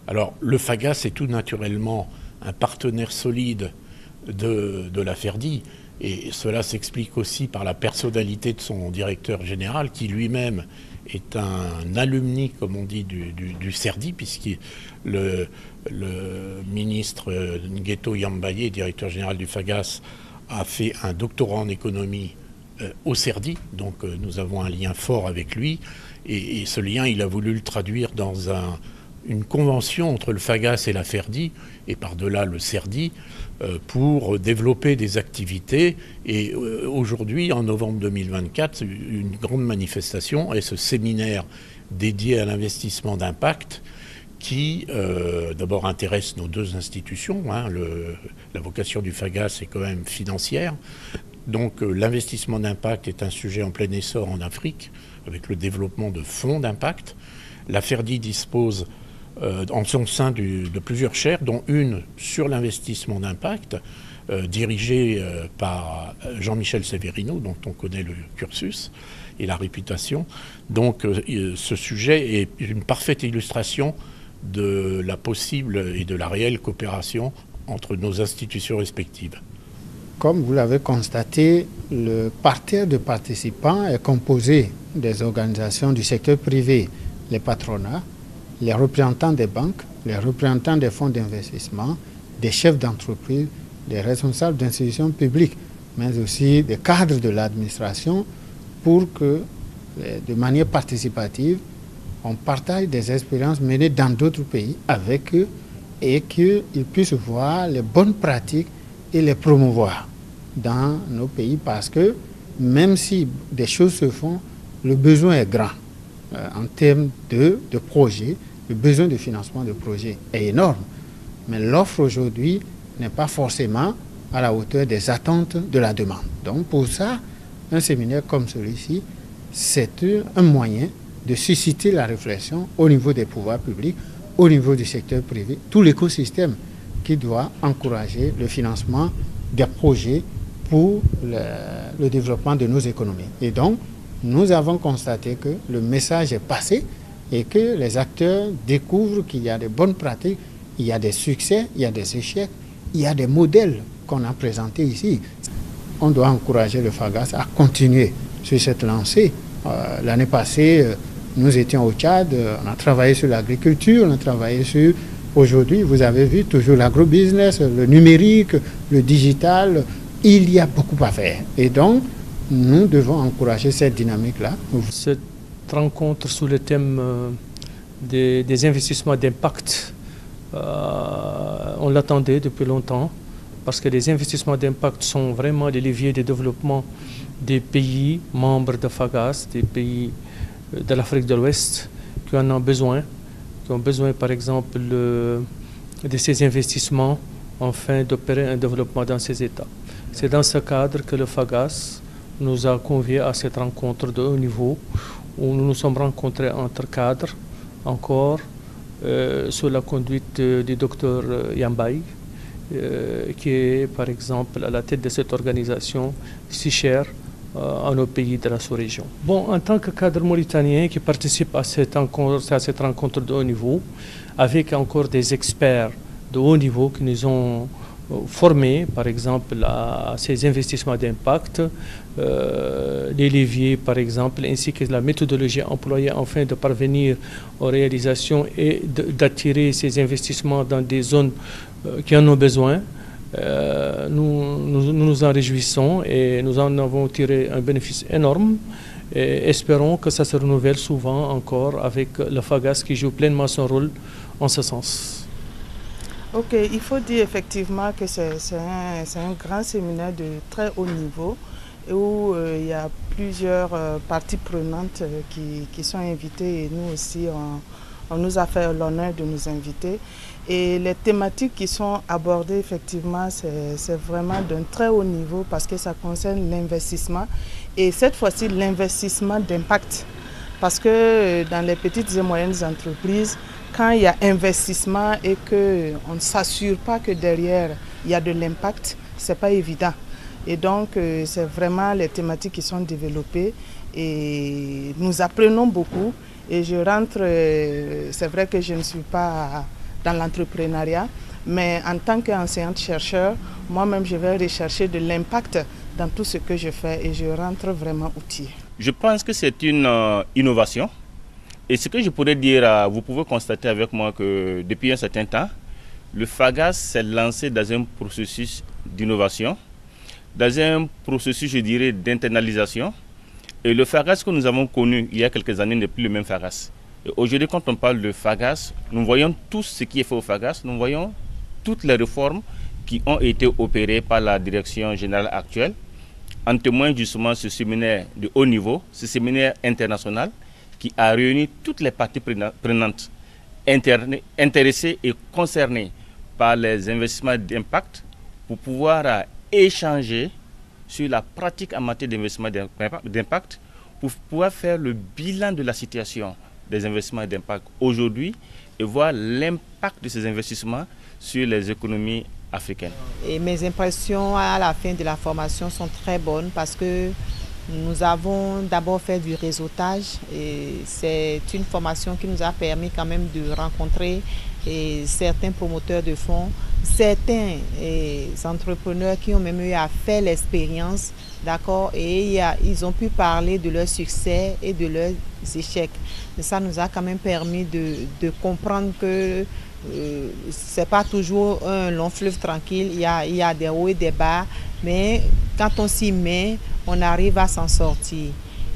Alors, le FAGAS est tout naturellement un partenaire solide de la FERDI, et cela s'explique aussi par la personnalité de son directeur général, qui lui-même est un alumni, comme on dit, du CERDI, puisque le ministre Ngueto Yambaye, directeur général du FAGAS, a fait un doctorat en économie au CERDI, donc nous avons un lien fort avec lui, et ce lien, il a voulu le traduire dans une convention entre le FAGAS et la FERDI, et par-delà le CERDI, pour développer des activités. Et aujourd'hui, en novembre 2024, une grande manifestation est ce séminaire dédié à l'investissement d'impact qui d'abord intéresse nos deux institutions. La vocation du FAGAS est quand même financière. Donc l'investissement d'impact est un sujet en plein essor en Afrique, avec le développement de fonds d'impact. La FERDI dispose en son sein de plusieurs chaires, dont une sur l'investissement d'impact, dirigée par Jean-Michel Severino, dont on connaît le cursus et la réputation. Donc ce sujet est une parfaite illustration de la possible et de la réelle coopération entre nos institutions respectives. Comme vous l'avez constaté, le parterre de participants est composé des organisations du secteur privé, les patronats, les représentants des banques, les représentants des fonds d'investissement, des chefs d'entreprise, des responsables d'institutions publiques, mais aussi des cadres de l'administration, pour que, de manière participative, on partage des expériences menées dans d'autres pays avec eux et qu'ils puissent voir les bonnes pratiques et les promouvoir dans nos pays, parce que même si des choses se font, le besoin est grand en termes de projets. Le besoin de financement de projets est énorme, mais l'offre aujourd'hui n'est pas forcément à la hauteur des attentes de la demande. Donc pour ça, un séminaire comme celui-ci, c'est un moyen de susciter la réflexion au niveau des pouvoirs publics, au niveau du secteur privé, tout l'écosystème qui doit encourager le financement des projets pour le développement de nos économies. Et donc, nous avons constaté que le message est passé et que les acteurs découvrent qu'il y a des bonnes pratiques, il y a des succès, il y a des échecs, il y a des modèles qu'on a présentés ici. On doit encourager le FAGAS à continuer sur cette lancée. L'année passée, nous étions au Tchad, on a travaillé sur l'agriculture, on a travaillé sur... Aujourd'hui, vous avez vu, toujours l'agrobusiness, le numérique, le digital, il y a beaucoup à faire. Et donc, nous devons encourager cette dynamique-là. Cette rencontre sous le thème des investissements d'impact, on l'attendait depuis longtemps, parce que les investissements d'impact sont vraiment les leviers de développement des pays membres de FAGAS, des pays de l'Afrique de l'Ouest qui en ont besoin, par exemple de ces investissements afin d'opérer un développement dans ces États. C'est dans ce cadre que le FAGAS nous a conviés à cette rencontre de haut niveau où nous nous sommes rencontrés entre cadres, encore sous la conduite du docteur Yambaye, qui est par exemple à la tête de cette organisation si chère à nos pays de la sous-région. Bon, en tant que cadre mauritanien qui participe à cette rencontre de haut niveau, avec encore des experts de haut niveau qui nous ont formés, par exemple, à ces investissements d'impact, les leviers, par exemple, ainsi que la méthodologie employée afin de parvenir aux réalisations et d'attirer ces investissements dans des zones qui en ont besoin. Nous nous en réjouissons et nous en avons tiré un bénéfice énorme. Et espérons que ça se renouvelle souvent encore avec le FAGAS qui joue pleinement son rôle en ce sens. Ok, il faut dire effectivement que c'est un grand séminaire de très haut niveau où il y a plusieurs parties prenantes qui sont invitées et nous aussi on nous a fait l'honneur de nous inviter. Et les thématiques qui sont abordées effectivement c'est vraiment d'un très haut niveau parce que ça concerne l'investissement et cette fois-ci l'investissement d'impact. Parce que dans les petites et moyennes entreprises, quand il y a investissement et qu'on ne s'assure pas que derrière il y a de l'impact, ce n'est pas évident. Et donc c'est vraiment les thématiques qui sont développées et nous apprenons beaucoup. Et je rentre, c'est vrai que je ne suis pas dans l'entrepreneuriat, mais en tant qu'enseignante-chercheur, moi-même je vais rechercher de l'impact dans tout ce que je fais et je rentre vraiment outillée. Je pense que c'est une innovation. Et ce que je pourrais dire, vous pouvez constater avec moi que depuis un certain temps, le FAGAS s'est lancé dans un processus d'innovation, dans un processus, je dirais, d'internalisation. Et le FAGAS que nous avons connu il y a quelques années n'est plus le même FAGAS. Aujourd'hui, quand on parle de FAGAS, nous voyons tout ce qui est fait au FAGAS, nous voyons toutes les réformes qui ont été opérées par la direction générale actuelle. En témoigne justement ce séminaire de haut niveau, ce séminaire international qui a réuni toutes les parties prenantes intéressées et concernées par les investissements d'impact pour pouvoir échanger sur la pratique en matière d'investissement d'impact, pour pouvoir faire le bilan de la situation des investissements d'impact aujourd'hui et voir l'impact de ces investissements sur les économies africaines. Et mes impressions à la fin de la formation sont très bonnes parce que nous avons d'abord fait du réseautage et c'est une formation qui nous a permis quand même de rencontrer certains promoteurs de fonds, certains entrepreneurs qui ont même eu à faire l'expérience, d'accord, et ils ont pu parler de leurs succès et de leurs échecs. Et ça nous a quand même permis de comprendre que c'est pas toujours un long fleuve tranquille, il y a des hauts et des bas, mais quand on s'y met, on arrive à s'en sortir.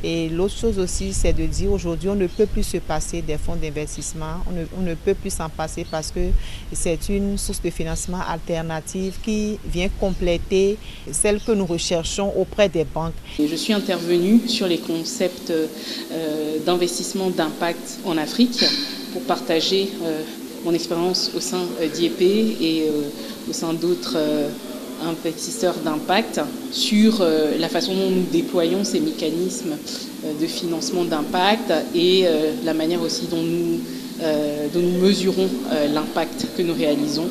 Et l'autre chose aussi, c'est de dire aujourd'hui, on ne peut plus se passer des fonds d'investissement, on ne peut plus s'en passer parce que c'est une source de financement alternative qui vient compléter celle que nous recherchons auprès des banques. Je suis intervenue sur les concepts d'investissement d'impact en Afrique pour partager mon expérience au sein d'IEP et au sein d'autres investisseurs d'impact sur la façon dont nous déployons ces mécanismes de financement d'impact et la manière aussi dont nous mesurons l'impact que nous réalisons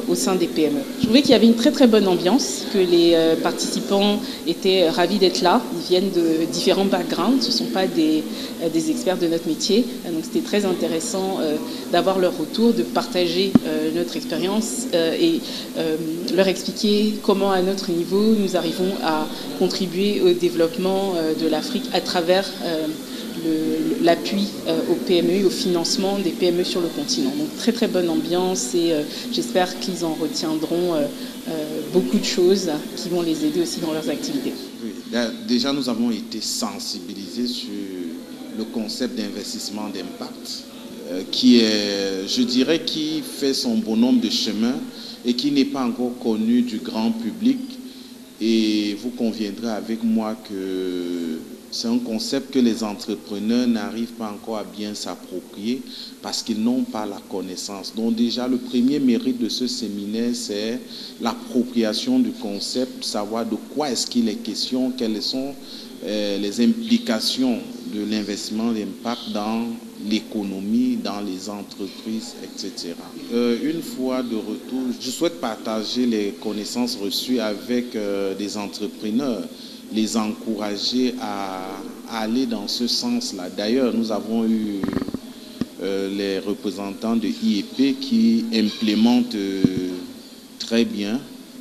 au sein des PME. Je trouvais qu'il y avait une très très bonne ambiance, que les participants étaient ravis d'être là. Ils viennent de différents backgrounds, ce ne sont pas des experts de notre métier. Donc c'était très intéressant d'avoir leur retour, de partager notre expérience et leur expliquer comment à notre niveau nous arrivons à contribuer au développement de l'Afrique à travers l'appui aux PME, au financement des PME sur le continent. Donc très très bonne ambiance et j'espère qu'ils en retiendront beaucoup de choses qui vont les aider aussi dans leurs activités. Oui, déjà nous avons été sensibilisés sur le concept d'investissement d'impact qui est, je dirais, qui fait son bonhomme de chemin et qui n'est pas encore connu du grand public. Et vous conviendrez avec moi que c'est un concept que les entrepreneurs n'arrivent pas encore à bien s'approprier parce qu'ils n'ont pas la connaissance. Donc déjà, le premier mérite de ce séminaire, c'est l'appropriation du concept, savoir de quoi est-ce qu'il est question, quelles sont les implications de l'investissement d'impact dans l'économie, dans les entreprises, etc. Une fois de retour, je souhaite partager les connaissances reçues avec des entrepreneurs, les encourager à aller dans ce sens-là. D'ailleurs, nous avons eu les représentants de IEP qui implémentent très bien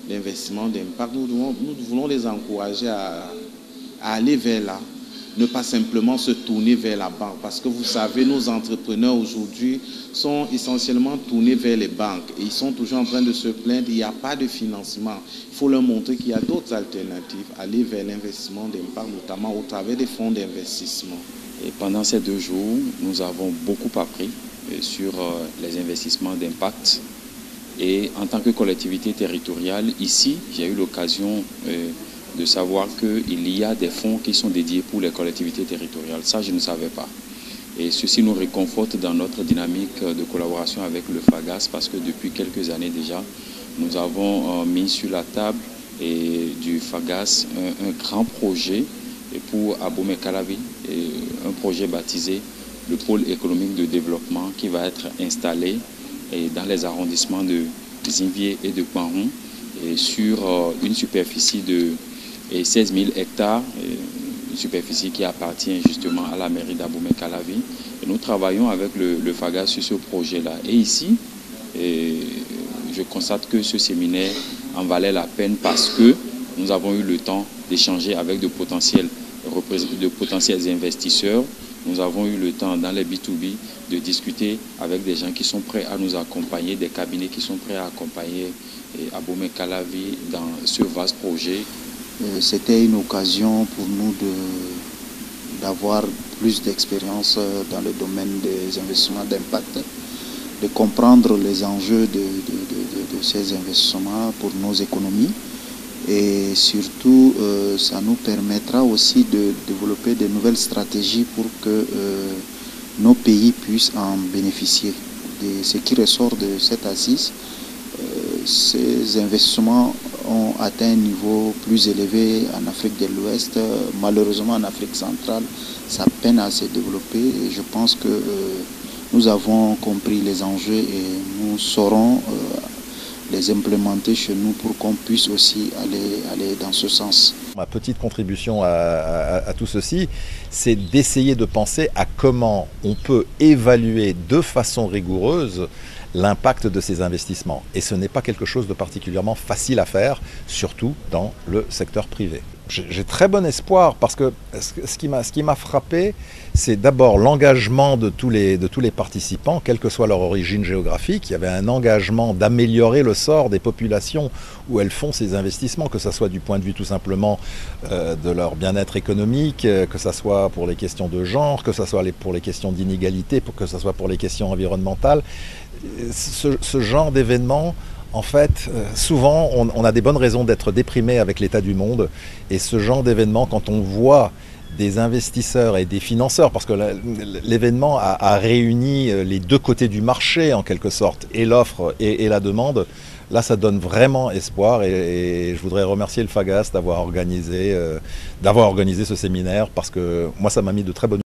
l'investissement d'impact. Nous voulons les encourager à aller vers là, ne pas simplement se tourner vers la banque. Parce que vous savez, nos entrepreneurs aujourd'hui sont essentiellement tournés vers les banques. Et ils sont toujours en train de se plaindre, il n'y a pas de financement. Il faut leur montrer qu'il y a d'autres alternatives, aller vers l'investissement d'impact, notamment au travers des fonds d'investissement. Et pendant ces 2 jours, nous avons beaucoup appris sur les investissements d'impact. Et en tant que collectivité territoriale, ici, j'ai eu l'occasion de savoir qu'il y a des fonds qui sont dédiés pour les collectivités territoriales. Ça, je ne savais pas. Et ceci nous réconforte dans notre dynamique de collaboration avec le FAGAS parce que depuis quelques années déjà, nous avons mis sur la table du FAGAS un grand projet pour Abomey-Calavi, un projet baptisé le pôle économique de développement qui va être installé dans les arrondissements de Zinvier et de Panron sur une superficie de 16 000 hectares, une superficie qui appartient justement à la mairie d'Abomey-Calavi. Et nous travaillons avec le FAGAS sur ce projet-là. Et ici, je constate que ce séminaire en valait la peine parce que nous avons eu le temps d'échanger avec de potentiels investisseurs. Nous avons eu le temps dans les B2B de discuter avec des gens qui sont prêts à nous accompagner, des cabinets qui sont prêts à accompagner Abomey Calavi dans ce vaste projet. C'était une occasion pour nous d'avoir plus d'expérience dans le domaine des investissements d'impact, de comprendre les enjeux de ces investissements pour nos économies. Et surtout, ça nous permettra aussi de développer de nouvelles stratégies pour que nos pays puissent en bénéficier. Ce qui ressort de cette assise, ces investissements ont atteint un niveau plus élevé en Afrique de l'Ouest. Malheureusement, en Afrique centrale, ça peine à se développer. Et je pense que nous avons compris les enjeux et nous saurons les implémenter chez nous pour qu'on puisse aussi aller dans ce sens. Ma petite contribution à tout ceci, c'est d'essayer de penser à comment on peut évaluer de façon rigoureuse l'impact de ces investissements. Et ce n'est pas quelque chose de particulièrement facile à faire, surtout dans le secteur privé. J'ai très bon espoir parce que ce qui m'a frappé, c'est d'abord l'engagement de tous les participants, quelle que soit leur origine géographique. Il y avait un engagement d'améliorer le sort des populations où elles font ces investissements, que ce soit du point de vue tout simplement de leur bien-être économique, que ce soit pour les questions de genre, que ce soit pour les questions d'inégalité, que ce soit pour les questions environnementales. Ce genre d'événement, en fait, souvent, on a des bonnes raisons d'être déprimé avec l'état du monde. Et ce genre d'événement, quand on voit des investisseurs et des financeurs, parce que l'événement a réuni les deux côtés du marché, en quelque sorte, et l'offre et la demande, là, ça donne vraiment espoir. Et je voudrais remercier le FAGAS d'avoir organisé ce séminaire, parce que moi, ça m'a mis de très bonnes